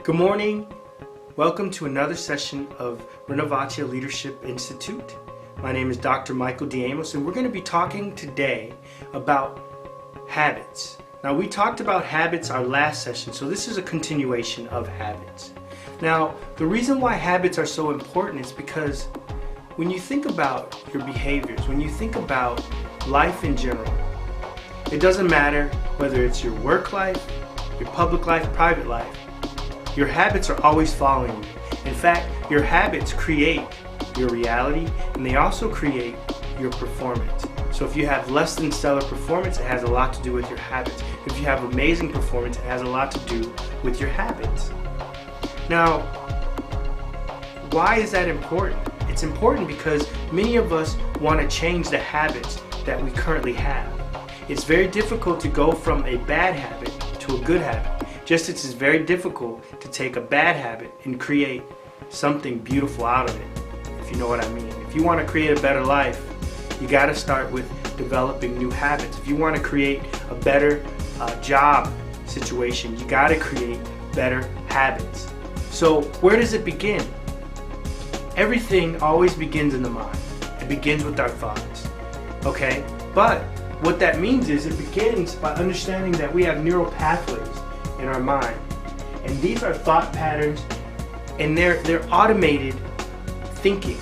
Good morning. Welcome to another session of Renovatia Leadership Institute. My name is Dr. Michael D. Amos, and we're going to be talking today about habits. Now, we talked about habits our last session, so this is a continuation of habits. Now, the reason why habits are so important is because when you think about your behaviors, when you think about life in general, it doesn't matter whether it's your work life, your public life, private life, your habits are always following you. In fact, your habits create your reality, and they also create your performance. So if you have less than stellar performance, it has a lot to do with your habits. If you have amazing performance, it has a lot to do with your habits. Now, why is that important? It's important because many of us want to change the habits that we currently have. It's very difficult to go from a bad habit to a good habit. Just as it's very difficult to take a bad habit and create something beautiful out of it, if you know what I mean. If you want to create a better life, you got to start with developing new habits. If you want to create a better job situation, you got to create better habits. So where does it begin? Everything always begins in the mind. It begins with our thoughts. Okay? But what that means is it begins by understanding that we have neural pathways in our mind. And these are thought patterns, and they're automated thinking.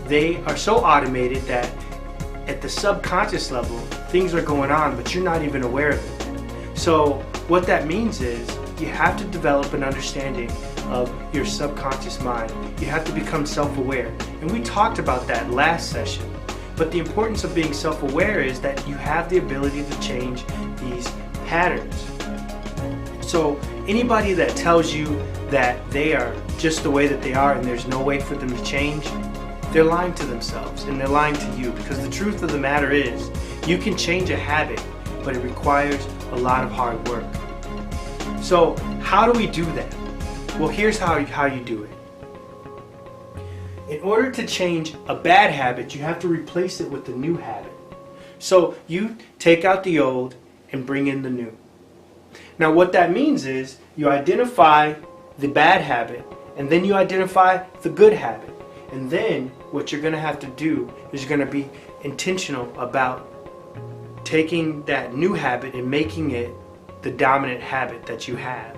They are so automated that at the subconscious level, things are going on, but you're not even aware of it. So what that means is you have to develop an understanding of your subconscious mind. You have to become self-aware. And we talked about that last session. But the importance of being self-aware is that you have the ability to change these patterns. So anybody that tells you that they are just the way that they are and there's no way for them to change, they're lying to themselves and they're lying to you, because the truth of the matter is you can change a habit, but it requires a lot of hard work. So how do we do that? Well, here's how you do it. In order to change a bad habit, you have to replace it with a new habit. So you take out the old and bring in the new. Now what that means is you identify the bad habit, and then you identify the good habit. And then what you're going to have to do is you're going to be intentional about taking that new habit and making it the dominant habit that you have.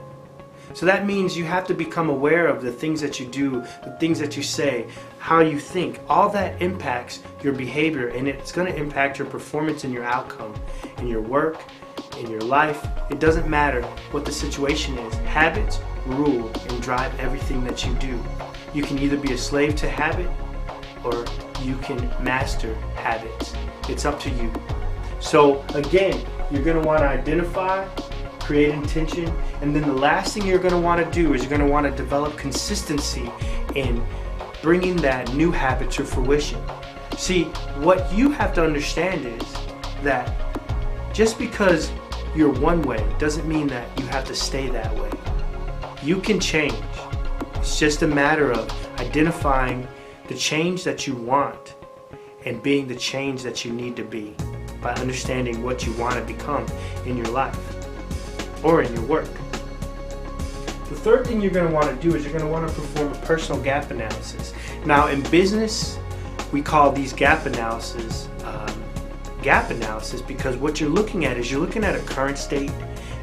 So that means you have to become aware of the things that you do, the things that you say, how you think. All that impacts your behavior, and it's going to impact your performance and your outcome in your work, in your life. It doesn't matter what the situation is. Habits rule and drive everything that you do. You can either be a slave to habit or you can master habits. It's up to you. So again, you're going to want to identify, create intention, and then the last thing you're going to want to do is you're going to want to develop consistency in bringing that new habit to fruition. See, what you have to understand is that just because you're one way doesn't mean that you have to stay that way. You can change. It's just a matter of identifying the change that you want and being the change that you need to be by understanding what you want to become in your life or in your work. The third thing you're going to want to do is you're going to want to perform a personal gap analysis. Now in business, we call these gap analysis because what you're looking at is you're looking at a current state,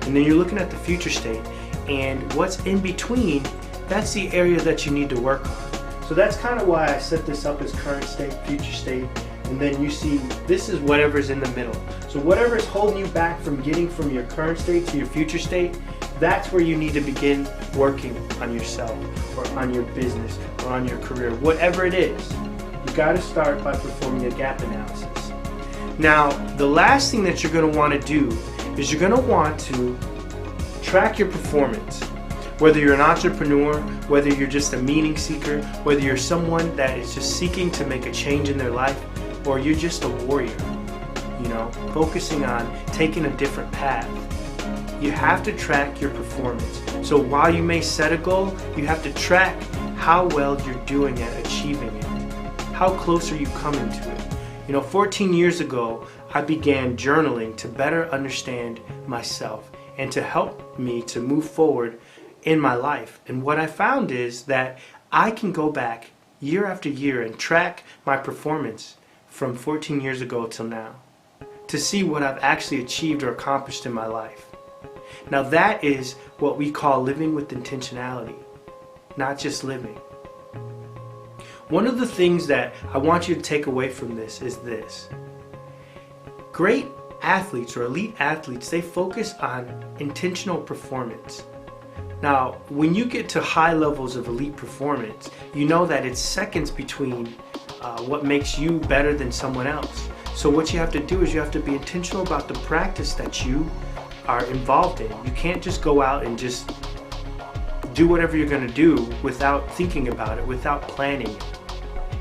and then you're looking at the future state, and what's in between, that's the area that you need to work on. So that's kind of why I set this up as current state, future state, and then you see this is whatever's in the middle. So whatever's holding you back from getting from your current state to your future state, that's where you need to begin working on yourself or on your business or on your career. Whatever it is, you got to start by performing a gap analysis. Now, the last thing that you're going to want to do is you're going to want to track your performance. Whether you're an entrepreneur, whether you're just a meaning seeker, whether you're someone that is just seeking to make a change in their life, or you're just a warrior, focusing on taking a different path. You have to track your performance. So while you may set a goal, you have to track how well you're doing at achieving it. How close are you coming to it? 14 years ago, I began journaling to better understand myself and to help me to move forward in my life. And what I found is that I can go back year after year and track my performance from 14 years ago till now to see what I've actually achieved or accomplished in my life. Now that is what we call living with intentionality, not just living. One of the things that I want you to take away from this is this. Great athletes or elite athletes, they focus on intentional performance. Now, when you get to high levels of elite performance, you know that it's seconds between what makes you better than someone else. So what you have to do is you have to be intentional about the practice that you are involved in. You can't just go out and just do whatever you're going to do without thinking about it, without planning it.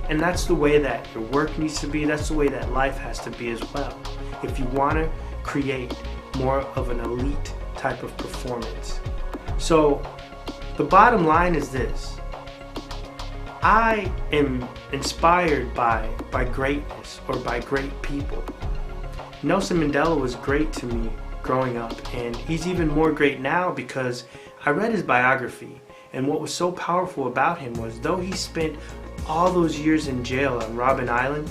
And that's the way that your work needs to be. That's the way that life has to be as well. If you want to create more of an elite type of performance. So the bottom line is this. I am inspired by greatness or by great people. Nelson Mandela was great to me growing up, and he's even more great now because I read his biography, and what was so powerful about him was though he spent all those years in jail on Robben Island,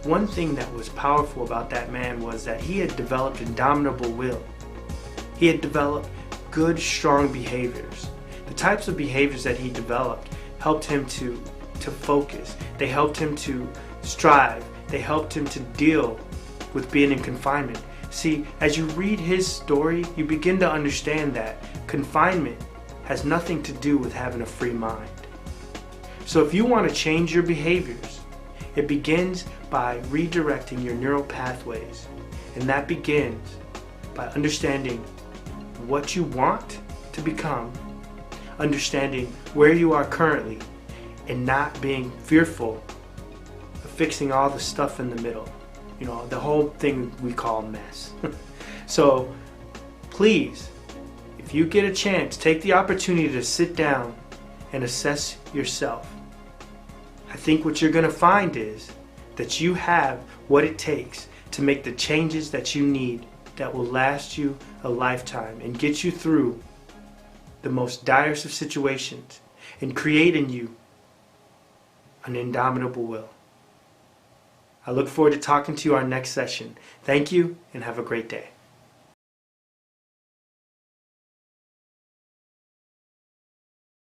one thing that was powerful about that man was that he had developed indomitable will. He had developed good, strong behaviors. The types of behaviors that he developed helped him to focus. They helped him to strive. They helped him to deal with being in confinement. See, as you read his story, you begin to understand that confinement has nothing to do with having a free mind. So if you want to change your behaviors, it begins by redirecting your neural pathways. And that begins by understanding what you want to become, understanding where you are currently, and not being fearful of fixing all the stuff in the middle. You know, the whole thing we call mess. So please, if you get a chance, take the opportunity to sit down and assess yourself. I think what you're going to find is that you have what it takes to make the changes that you need that will last you a lifetime and get you through the most direst of situations and create in you an indomitable will. I look forward to talking to you our next session. Thank you and have a great day.